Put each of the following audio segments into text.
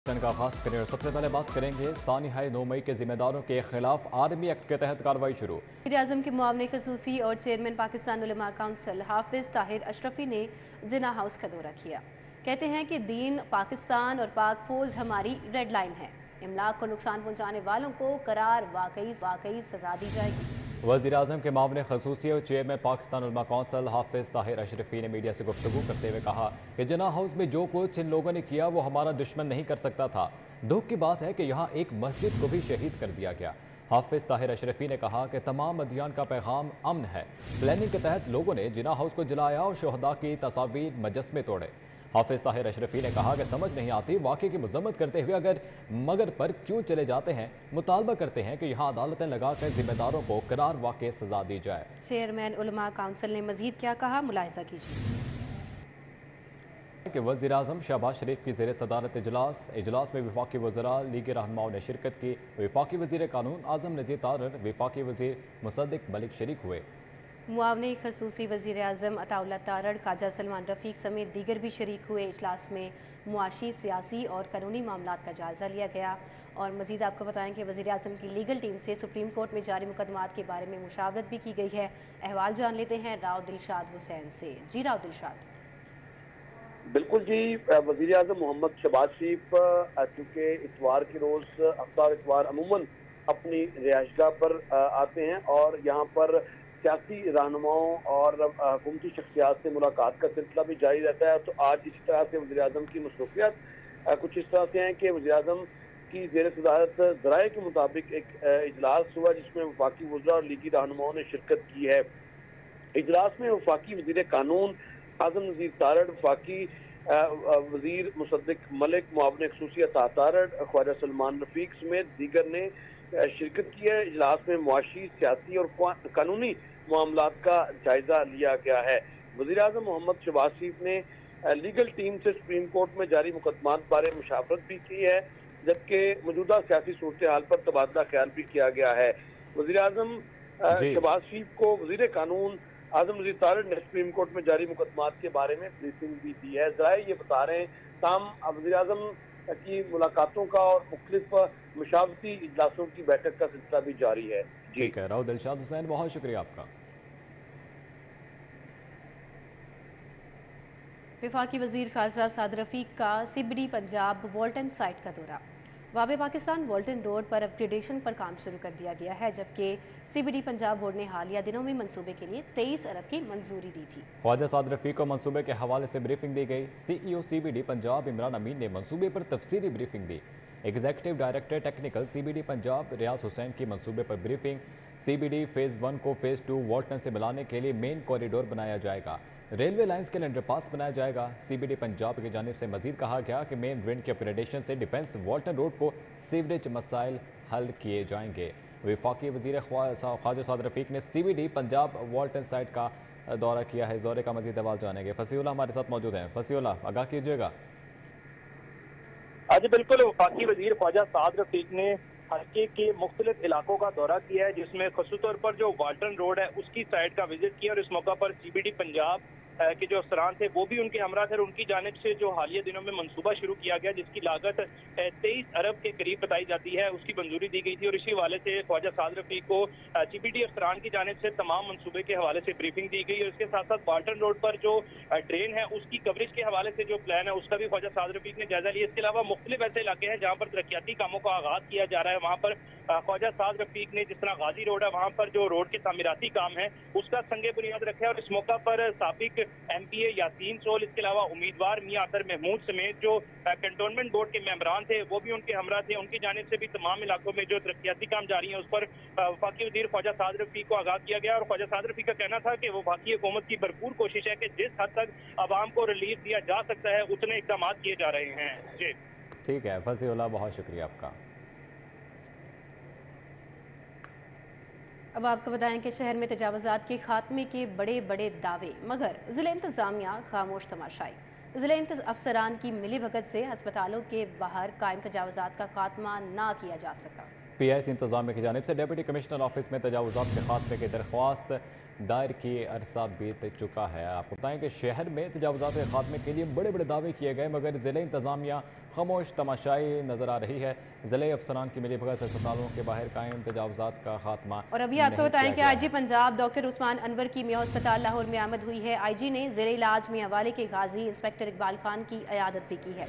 का आगाज करें और सबसे पहले बात करेंगे सानिहाय 9 मई के जिम्मेदारों के खिलाफ आर्मी एक्ट के तहत कार्रवाई शुरू। वज़ीर-ए-आज़म के मुआवने खसूसी और चेयरमैन पाकिस्तान उलमा काउंसिल हाफिज ताहिर अशरफी ने जिन्ना हाउस का दौरा किया। कहते हैं कि दीन, पाकिस्तान और पाक फौज हमारी रेड लाइन है। इमलाक को नुकसान पहुँचाने वालों को करार वाकई सजा दी जाएगी। वज़ीर-ए-आज़म के मुआवने खसूसी और चेयरमैन पाकिस्तान उलमा काउंसिल हाफिज ताहिर अशरफी ने मीडिया से गुफ्तगू करते हुए कहा कि जिन्ना हाउस में जो कुछ इन लोगों ने किया वो हमारा दुश्मन नहीं कर सकता था। दुख की बात है कि यहाँ एक मस्जिद को भी शहीद कर दिया गया। हाफिज ताहिर अशरफी ने कहा कि तमाम अदियान का पैगाम अमन है। प्लानिंग के तहत लोगों ने जिन्ना हाउस को जलाया और शहदा की तस्वीर मुजस्मे तोड़े। हाफिज ताहिर अशरफी ने कहा कि समझ नहीं आती वाक़े की मजम्मत करते हुए अगर मगर पर क्यों चले जाते हैं। मुतालबा करते हैं कि यहाँ अदालतें लगाकर जिम्मेदारों को करार वाक़ई सजा दी जाए। चेयरमैन उलमा काउंसिल ने मजीद क्या कहा, मुलाहिजा कीजिए। कि वज़ीर-ए-आज़म शहबाज शरीफ की ज़ेर सदारत इजलास में वफाकी वज़रा लीग रहनुमाओं ने शिरकत की। वफाकी वज़ीर कानून आज़म नज़ीर तारर, वफाकी वज़ीर मुसद्दिक मलिक शरीक हुए। मुआवने खसूसी वज़ीर-ए-आज़म अताउल्लाह तारड़, ख्वाजा सलमान रफ़ीक समेत दीगर भी शरीक हुए। इजलास में मुआशी, सियासी और कानूनी मामलात का जायज़ा लिया गया। और मज़ीद आपको बताएं कि वज़ीर-ए-आज़म की लीगल टीम से सुप्रीम कोर्ट में जारी मुकदमात के बारे में मुशावरत भी की गई है। अहवाल जान लेते हैं राव दिलशाद हुसैन से। जी राव दिलशाद। बिल्कुल जी, वज़ीर-ए-आज़म मोहम्मद शहबाज शरीफ चूँकि इतवार के रोज़ हफ्तार इतवार अमूमन अपनी रिहाइशगाह पर आते हैं और यहाँ पर सियासी रहनुमाओं और हुकूमती शख्सियात से मुलाकात का सिलसिला भी जारी रहता है। तो आज इसी तरह से वज़ीर-ए-आज़म की मसरूफियत कुछ इस तरह से हैं कि वज़ीर-ए-आज़म की ज़ेर सदारत ज़राए के मुताबिक एक इजलास हुआ जिसमें वफाकी वज़रा और लीगी रहनुमाओं ने शिरकत की है। इजलास में वफाकी वज़ीर कानून आज़म नज़ीर तारड़, वफाकी वज़ीर मुसद्दिक मलिक, मुआवने खसूसी अता तारड़, ख्वाजा सलमान रफ़ीक समेत दीगर ने शिरकत की है। इजलास में मुआशी, सियासी और कानूनी मामलात का जायजा लिया गया है। वज़ीर-ए-आज़म मोहम्मद शहबाज शरीफ ने लीगल टीम से सुप्रीम कोर्ट में जारी मुकदमात बारे मुशावरत भी की है, जबकि मौजूदा सियासी सूरत हाल पर तबादला ख्याल भी किया गया है। वज़ीर-ए-आज़म जी, शहबाज शरीफ को वज़ीर कानून आज़म नज़ीर तारड़ ने सुप्रीम कोर्ट में जारी मुकदमात के बारे में ब्रीफिंग भी दी है। ज़राए ये बता रहे हैं ताम वज़ीर-ए-आज़म की मुलाकातों का और मुख्तलिफ मशावरती इजलासों की बैठक का सिलसिला भी जारी है। जी। ठीक है राव दिलशाद हुसैन, बहुत शुक्रिया आपका। वफाकी वज़ीर ख़ारजा साद रफ़ीक का सिबरी पंजाब वॉल्टन साइट का दौरा। वाबे पाकिस्तान वॉल्टन रोड पर अपग्रेडेशन पर काम शुरू कर दिया गया है, जबकि सिबरी पंजाब बोर्ड ने हालिया दिनों में मंसूबे के लिए 23 अरब की मंजूरी दी थी। ख्वाजा साद रफ़ीक को मंसूबे के हवाले से ब्रीफिंग दी गई। CEO CBD पंजाब इमरान अमीन ने मंसूबे पर तफसीली ब्रीफिंग दी। Executive director technical CBD Punjab Riaz Hussain की मंसूबे पर ब्रीफिंग। CBD फेज़ 1 को फेज़ 2 वॉल्टन से मिलाने के लिए मेन कॉरिडोर बनाया जाएगा। रेलवे लाइन्स के लिए अंडरपास बनाया जाएगा। CBD पंजाब की जानिब से मजीद कहा गया कि मेन ड्रेन के अपग्रेडेशन से डिफेंस वॉल्टन रोड को सीवरेज मसाइल हल किए जाएंगे। वफाकी वज़ीर ख्वाजा साद रफ़ीक ने CBD पंजाब वॉल्टन साइट का दौरा किया है। इस दौरे का मजीद अहवाल जानेंगे। फसीउल्लाह हमारे साथ मौजूद हैं। फसीउल्लाह, आगाह कीजिएगा। आज बिल्कुल वफाकी वजीर ख्वाजा साद रफीक ने हल्के के मुख्तलिफ इलाकों का दौरा किया है, जिसमें खसूस तौर पर जो वाल्टन रोड है उसकी साइड का विजिट किया और इस मौका पर CBD पंजाब के जो अफसरान थे वो भी उनके हमरा थे और उनकी जानिब से जो हालिया दिनों में मनसूबा शुरू किया गया जिसकी लागत 23 अरब के करीब बताई जाती है, उसकी मंजूरी दी गई थी। और इसी हवाले से ख्वाजा साद रफीक को CBD अफसरान की जानिब से तमाम मनसूबे के हवाले से ब्रीफिंग दी गई और इसके साथ साथ वाल्टन रोड पर जो ड्रेन है उसकी कवरेज के हवाले से जो प्लान है उसका भी ख्वाजा साद रफीक ने जायजा लिया। इसके अलावा मुख्तलिफ ऐसे इलाके हैं जहाँ पर तरक्याती कामों का आगाज किया जा रहा है, वहाँ पर ख्वाजा साद रफीक ने जिस तरह गाजी रोड है वहाँ पर जो रोड के तामीराती काम है उसका संगे बुनियाद रखा है। और इस मौका पर साबिक MPA यासीन सोल, इसके अलावा उम्मीदवार मियां अतर महमूद समेत जो कंटोनमेंट बोर्ड के मेंबरान थे वो भी उनके हमरा थे। उनकी जानिब से भी तमाम इलाकों में जो तरक्याती काम जारी है उस पर वफाकी वजीर ख्वाजा साद रफीक को आगाह किया गया। और ख्वाजा साद रफीक का कहना था कि वफाकी हुकूमत की भरपूर कोशिश है कि जिस हद तक आवाम को रिलीफ दिया जा सकता है उतने इकदाम किए जा रहे हैं। जी ठीक है फसीउल्लाह, बहुत शुक्रिया आपका। अब आपको बताएं कि शहर में तजावज़ात के खात्मे के बड़े बड़े दावे, मगर ज़िला इंतज़ामिया खामोश तमाशाई। ज़िला अफसरान की मिली भगत से अस्पतालों के बाहर कायम तजावज़ात का खात्मा ना किया जा सका। PIC इंतजामिया की जानिब से डिप्टी कमिश्नर ऑफिस में तजावुज़ात के खात्मे की दरख्वास्त दायर किए अरसा बीत चुका है। आपको बताएं कि शहर में तजावुज़ात के खात्मे के लिए बड़े बड़े दावे किए गए, मगर ज़िले इंतज़ामिया खामोश तमाशाई नज़र आ रही है। ज़िले अफसरान की मिलीभगत अस्पतालों के बाहर कायम तजावुज़ात का खात्मा और अभी आपको नहीं बताएं किया कि गया आईजी है। पंजाब डॉक्टर उस्मान अनवर की मियां अस्पताल लाहौर में आमद हुई है। आईजी ने ज़ेरे इलाज मियां वाले के गाजी इंस्पेक्टर इकबाल खान की अयादत भी की है।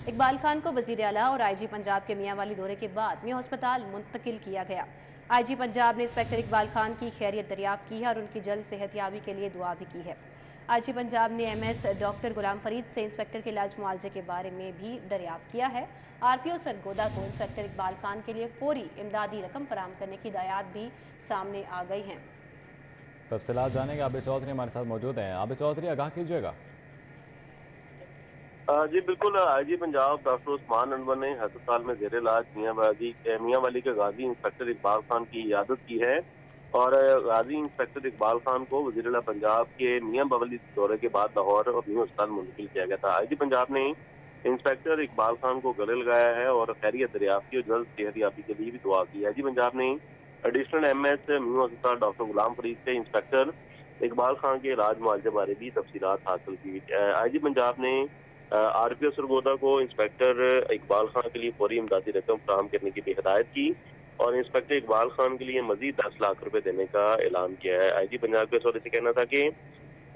इकबाल खान को वज़ीर आला और आईजी पंजाब के मियां वाली दौरे के बाद मियां अस्पताल मुंतकिल किया गया। आईजी पंजाब ने इंस्पेक्टर इकबाल खान की खैरियत दरियाफ्त की है और उनकी जल्द सेहतयाबी के लिए दुआ भी की है। आईजी पंजाब ने एमएस डॉक्टर गुलाम फरीद से इंस्पेक्टर के इलाज मुआवजे के बारे में भी दरियाफ्त किया है। आरपीओ सरगोदा को इंस्पेक्टर इकबाल खान के लिए फौरी इमदादी रकम फराहम करने की हिदायत भी सामने आ गई हैं। तफसीलात जानेंगे। आबिद चौधरी हमारे साथ मौजूद हैं। आबिद चौधरी, आगाह कीजिएगा। जी बिल्कुल, आईजी पंजाब डॉक्टर उस्मान अनवर ने अस्पताल में जेर इलाज मियां वाली के गाजी इंस्पेक्टर इकबाल खान की इयादत की है और गाजी इंस्पेक्टर इकबाल खान को वज़ीर आला पंजाब के मियां वाली दौरे के बाद लाहौर और न्यू अस्पताल मुंतकिल किया गया था। आईजी पंजाब ने इंस्पेक्टर इकबाल खान को गले लगाया है और खैरियत दरियाफ्त की और जल्द सेहतयाबी के लिए भी दुआ की है। आईजी पंजाब ने एडिशनल एमएस न्यू अस्पताल डॉक्टर गुलाम फरीद से इंस्पेक्टर इकबाल खान के इलाज मुआवजे बारे भी तफसीलात हासिल की। आईजी पंजाब ने आरपीओ सरगोदा को इंस्पेक्टर इकबाल खान के लिए फौरी इमदादी रकम फराहम करने की भी हिदायत की और इंस्पेक्टर इकबाल खान के लिए मजीद 10 लाख रुपए देने का ऐलान किया है। आईजी पंजाब के सौदे से कहना था कि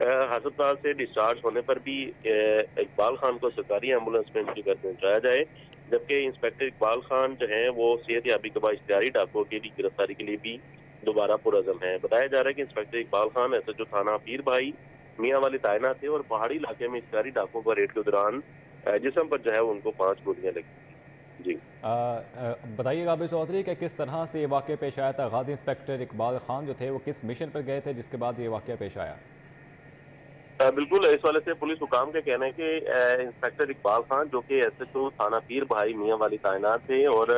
अस्पताल से डिस्चार्ज होने पर भी इकबाल खान को सरकारी एम्बुलेंस में उनके घर पहुंचाया जाए, जबकि इंस्पेक्टर इकबाल खान जो है वो सेहतयाबी के बाद इश्तिहारी डाकुओं की गिरफ्तारी के लिए भी दोबारा पुरअज़म है। बताया जा रहा है कि इंस्पेक्टर इकबाल खान एसएचओ थाना पीर भाई मियां वाली तैनात थे और पहाड़ी इलाके में इश्तिहारी डाकुओं पर रेड के दौरान जिस्म पर जो है उनको 5 गोलियां लगी। जी बताइएगा आबिद चौधरी कि किस तरह से ये वाक़या पेश आया था। गाजी इंस्पेक्टर इकबाल खान जो थे वो किस मिशन पर गए थे जिसके बाद ये वाक़या पेश आया? बिल्कुल, इस वाले से पुलिस हुकाम का कहना है कि इंस्पेक्टर इकबाल खान जो कि एसएचओ थाना पीर भाई मियां वाली तैनात थे और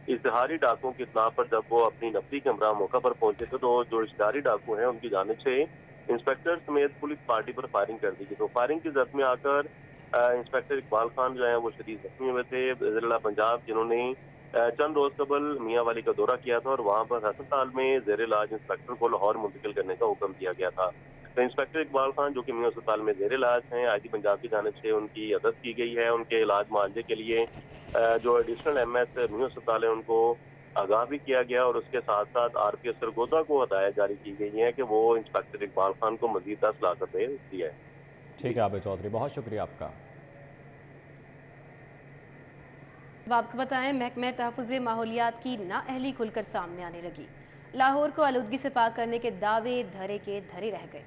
इश्तिहारी डाकुओं की इत्तला पर जब वो अपनी नफरी के हमरा मौका पर पहुंचे थे तो जो इश्तिहारी डाकू हैं उनकी जानिब से इंस्पेक्टर समेत पुलिस पार्टी पर फायरिंग कर दी गई। तो फायरिंग की जद में आकर इंस्पेक्टर इकबाल खान जो है वो शदीद जख्मी हुए थे। वज़ीर आला पंजाब जिन्होंने चंद रोज कबल मियां वाली का दौरा किया था और वहां पर अस्पताल में जेर इलाज इंस्पेक्टर को लाहौर मुंतकिल करने का हुक्म दिया गया था। तो इंस्पेक्टर इकबाल खान जो कि मियां अस्पताल में जेर इलाज हैं, आईजी पंजाब की जानिब से उनकी मदद की गई है। उनके इलाज मुआवजे के लिए जो एडिशनल एमएस मियां अस्पताल है उनको आगाह भी किया गया और उसके साथ साथ आरपीओ सरगोदा को हदायत जारी की गई है कि वो इंस्पेक्टर इकबाल खान को मजीद 10 लाख रुपए दिया है। ठीक है आबिद चौधरी, बहुत शुक्रिया आपका। अब आपको बताएं, महकमे तहफ़्फ़ुज़ माहौलियात की नाअहली खुलकर सामने आने लगी। लाहौर को आलूदगी से पाक करने के दावे धरे के धरे रह गए।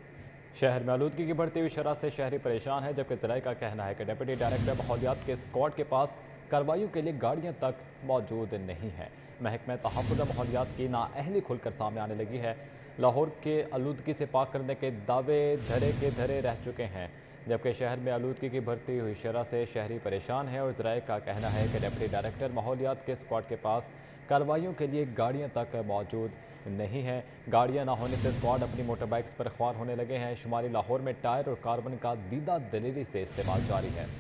शहर में आलूदगी की बढ़ती हुई शरह से शहरी परेशान है, जबकि ज़राए का कहना है कि डिप्टी डायरेक्टर माहौलियात के स्क्वाड के पास कार्रवाइयों के लिए गाड़ियां तक मौजूद नहीं है। महकमे तहफ़्फ़ुज़ माहौलियात की नाअहली खुलकर सामने आने लगी है। लाहौर के आलूदगी से पाक करने के दावे धरे के धरे रह चुके हैं, जबकि शहर में आलूदगी की बढ़ती हुई शरह से शहरी परेशान है और ज़राए का कहना है कि डिप्टी डायरेक्टर माहौलियात के स्क्वाड के पास कार्रवाइयों के लिए गाड़ियां तक मौजूद नहीं है। गाड़ियां ना होने से स्क्वाड अपनी मोटर बाइक्स पर ख्वार होने लगे हैं। शुमारी लाहौर में टायर और कार्बन का दीदा दलीली से इस्तेमाल जारी है।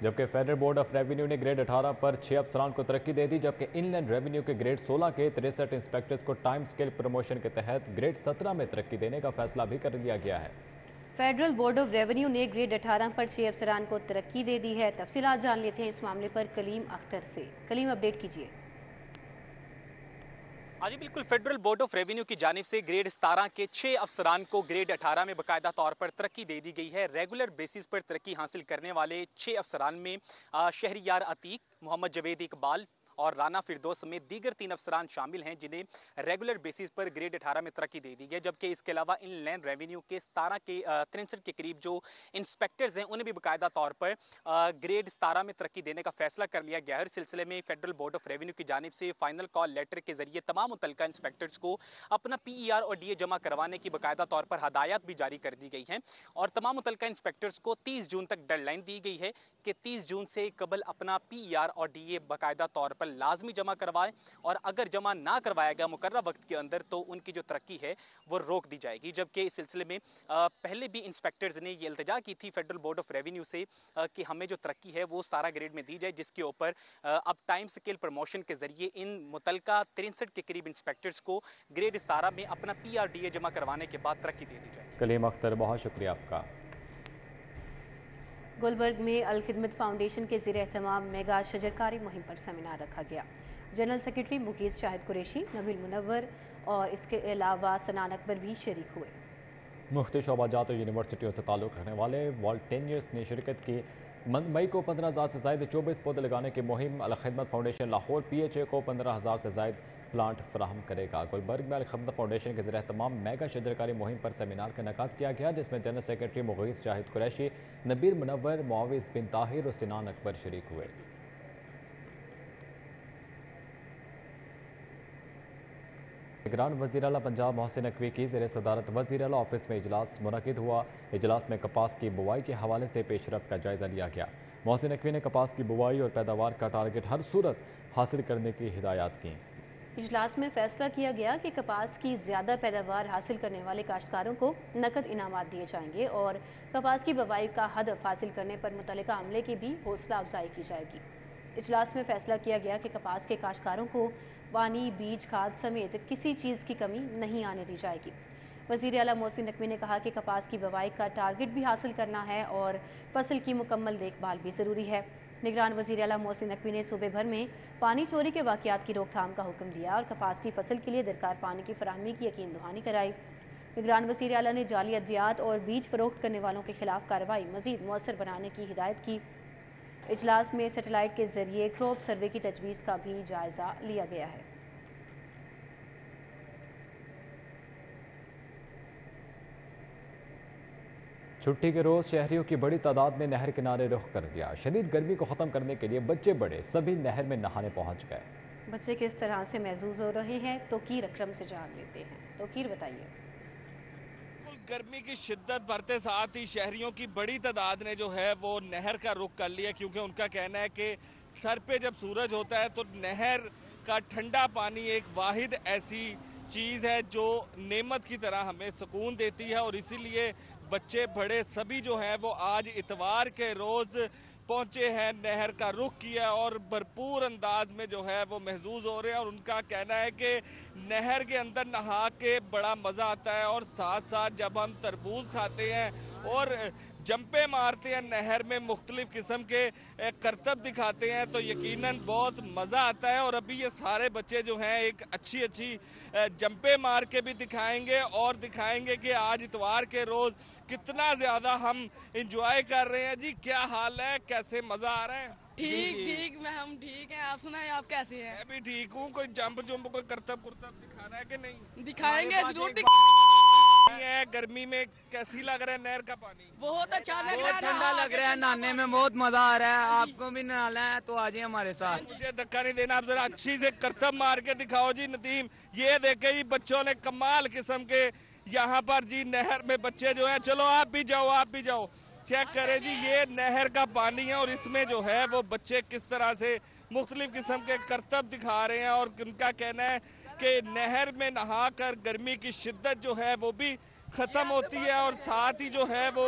जबकि फेडरल बोर्ड ऑफ रेवेन्यू ने ग्रेड 18 पर 6 अफसरान को तरक्की दे दी, जबकि इनलैंड रेवेन्यू के ग्रेड 16 के 63 इंस्पेक्टर्स को टाइम स्केल प्रमोशन के तहत ग्रेड 17 में तरक्की देने का फैसला भी कर लिया गया है। फेडरल बोर्ड ऑफ रेवेन्यू ने ग्रेड 18 पर 6 अफसरान को तरक्की दे दी है। तफसीलात जान लेते हैं इस मामले पर कलीम अख्तर से। कलीम, अपडेट कीजिए। हाँ जी बिल्कुल, फेडरल बोर्ड ऑफ रेवेन्यू की जानिब से ग्रेड 17 के 6 अफसरान को ग्रेड 18 में बाकायदा तौर पर तरक्की दे दी गई है। रेगुलर बेसिस पर तरक्की हासिल करने वाले 6 अफसरान में शहरियार अतीक, मोहम्मद जवेद इकबाल और राना फिरदौस समेत दीगर 3 अफसरान शामिल हैं जिन्हें रेगुलर बेसिस पर ग्रेड 18 में तरक्की दे दी गई। जबकि इसके अलावा इनलैंड रेवेन्यू के 63 के करीब जो इंस्पेक्टर्स हैं उन्हें भी बाकायदा तौर पर ग्रेड 17 में तरक्की देने का फैसला कर लिया गया है। इस सिलसिले में फेडरल बोर्ड ऑफ रेवेन्यू की जानिब से फाइनल कॉल लेटर के जरिए तमाम मुतल्लिका इंस्पेक्टर्स को अपना PER और DA जमा करवाने की बाकायदा तौर पर हदायत भी जारी कर दी गई हैं और तमाम मुतल्लिका इंस्पेक्टर्स को 30 जून तक डेडलाइन दी गई है कि 30 जून से कबल अपना PER और DA बाकायदा तौर पर लाजमी जमा करवाएं और अगर जमा ना करवाया गया मुकर्रर वक्त के अंदर तो उनकी जो तरक्की है वो रोक दी जाएगी। जबकि इस सिलसिले में पहले भी इंस्पेक्टर्स ने ये इल्तिजा की थी फेडरल बोर्ड ऑफ रेवेन्यू से कि हमें जो तरक्की है वो 17 ग्रेड में दी जाए, जिसके ऊपर अब टाइम स्केल प्रमोशन के जरिए इन मुतलका 63 के करीब इंस्पेक्टर्स को ग्रेड 17 में अपना PRDA जमा करवाने के बाद तरक्की दे दी जाएगी। कलीम अख्तर, बहुत शुक्रिया आपका। गुलबर्ग में अल खिदमत फाउंडेशन के ज़ेर एहतमाम मेगा शजरकारी मुहिम पर सेमिनार रखा गया। जनरल सेक्रेटरी मुकीस शाहिद कुरैशी, नबील मुनव्वर और इसके अलावा सनान अकबर भी शरीक हुए। मुख्तलिफ शोबाजात और यूनिवर्सिटियों से ताल्लुक़ रखने वाले वॉलंटियर्स ने शिरकत की। मई को 15,000 से ज़ायद 24 पौधे लगाने की मुहिम। अल खिदमत फाउंडेशन लाहौर PHA को 15,000 से ज़ायद प्लांट फराहम करेगा। गुलबर्ग में अल खिदमत फाउंडेशन के ज़ेर एहतमाम मेगा शजरकारी मुहिम पर सेमिनार का इनेकाद किया गया, जिसमें जनरल सेक्रेटरी मुकीस शाहिद कुरैशी, नबील मुनव्वर, मुआविज़ बिन ताहिर और सिनान अकबर शरीक हुए। निगरान वज़ीर आला पंजाब मोहसिन नकवी की ज़ेर सदारत वज़ीर आला ऑफिस में इजलास मुनक़िद हुआ। इजलास में कपास की बुवाई के हवाले से पेशरफ्त का जायज़ा लिया गया। मोहसिन नकवी ने कपास की बुवाई और पैदावार का टारगेट हर सूरत हासिल करने की हिदायत की। इजलास में फैसला किया गया कि कपास की ज़्यादा पैदावार हासिल करने वाले काश्तकारों को नकद इनामात दिए जाएंगे और कपास की बुवाई का हदफ हासिल करने पर मुतल्लिका अमले की भी हौसला अफजाई की जाएगी। इजलास में फैसला किया गया कि कपास के काश्तकारों को पानी, बीज, खाद समेत किसी चीज़ की कमी नहीं आने दी जाएगी। वज़ीर आला मोहसिन नकवी ने कहा कि कपास की बुवाई का टारगेट भी हासिल करना है और फसल की मुकम्मल देखभाल भी ज़रूरी है। निगरान वज़ीर आला मोहसिन नकवी ने सूबे भर में पानी चोरी के वाक़यात की रोकथाम का हुक्म दिया और कपास की फसल के लिए दरकार पानी की फराहमी की यकीन दहानी कराई। निगरान वज़ीर आला ने जाली अद्वियात और बीज फरोख्त करने वालों के खिलाफ कार्रवाई मज़ीद मौसर बनाने की हिदायत की। इजलास में सैटेलाइट के जरिए क्रॉप सर्वे की तजवीज़ का भी जायज़ा लिया गया है। छुट्टी के रोज़ शहरियों की बड़ी तादाद ने नहर किनारे रुख कर दिया। शदीद गर्मी को ख़त्म करने के लिए बच्चे बड़े सभी नहर में नहाने पहुंच गए। बच्चे किस तरह से महसूस हो रहे हैं तोकीर अकरम से जान लेते हैं। तोकीर बताइए। गर्मी की शिद्दत बढ़ते साथ ही शहरियों की बड़ी तादाद ने जो है वो नहर का रुख कर लिया, क्योंकि उनका कहना है कि सर पे जब सूरज होता है तो नहर का ठंडा पानी एक वाहिद ऐसी चीज़ है जो नेमत की तरह हमें सुकून देती है। और इसीलिए बच्चे बड़े सभी जो हैं वो आज इतवार के रोज़ पहुंचे हैं, नहर का रुख किया और भरपूर अंदाज में जो है वो महसूस हो रहे हैं। और उनका कहना है कि नहर के अंदर नहा के बड़ा मज़ा आता है और साथ साथ जब हम तरबूज खाते हैं और जंपे मारते हैं नहर में, मुख्तलिफ किस्म के करतब दिखाते हैं तो यकीनन बहुत मज़ा आता है। और अभी ये सारे बच्चे जो हैं एक अच्छी जंपे मार के भी दिखाएंगे और दिखाएंगे कि आज इतवार के रोज़ कितना ज़्यादा हम इंजॉय कर रहे हैं। जी क्या हाल है, कैसे मज़ा आ रहा है? ठीक हम ठीक हैं, आप सुनाएं आप कैसे हैं? मैं भी ठीक हूँ। कोई जंप कोई करतब दिखाना है कि नहीं? दिखाएंगे जरूर। है गर्मी में कैसी लग रहा है नहर का पानी? बहुत अच्छा लग रहा है, ठंडा लग रहा है, नहाने में बहुत मजा आ रहा है। आपको भी नहाना है तो आ जाइए हमारे साथ। मुझे धक्का नहीं देना, आप जरा अच्छी से करतब मार के दिखाओ जी नदीम। ये देखे जी बच्चों ने कमाल किस्म के यहाँ पर जी नहर में बच्चे जो है, चलो आप भी जाओ चेक करें जी ये नहर का पानी है और इसमें जो है वो बच्चे किस तरह से मुख्तलिफ किस्म के करतब दिखा रहे हैं। और उनका कहना है कि नहर में नहाकर गर्मी की शिद्दत जो है वो भी ख़त्म होती है और साथ ही जो है वो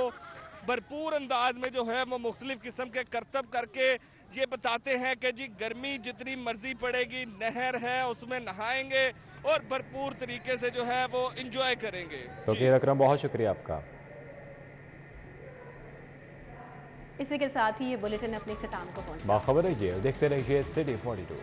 भरपूर अंदाज में जो है वो मुख्तलिफ किस्म के करतब करके ये बताते हैं कि जी गर्मी जितनी मर्जी पड़ेगी, नहर है उसमें नहाएंगे और भरपूर तरीके से जो है वो इंजॉय करेंगे। तो अकरम, बहुत शुक्रिया आपका। इसी के साथ ही ये बुलेटिन अपने ख़त्म को पहुंचा। बाखबर रहिए, देखते रहिए सिटी 42।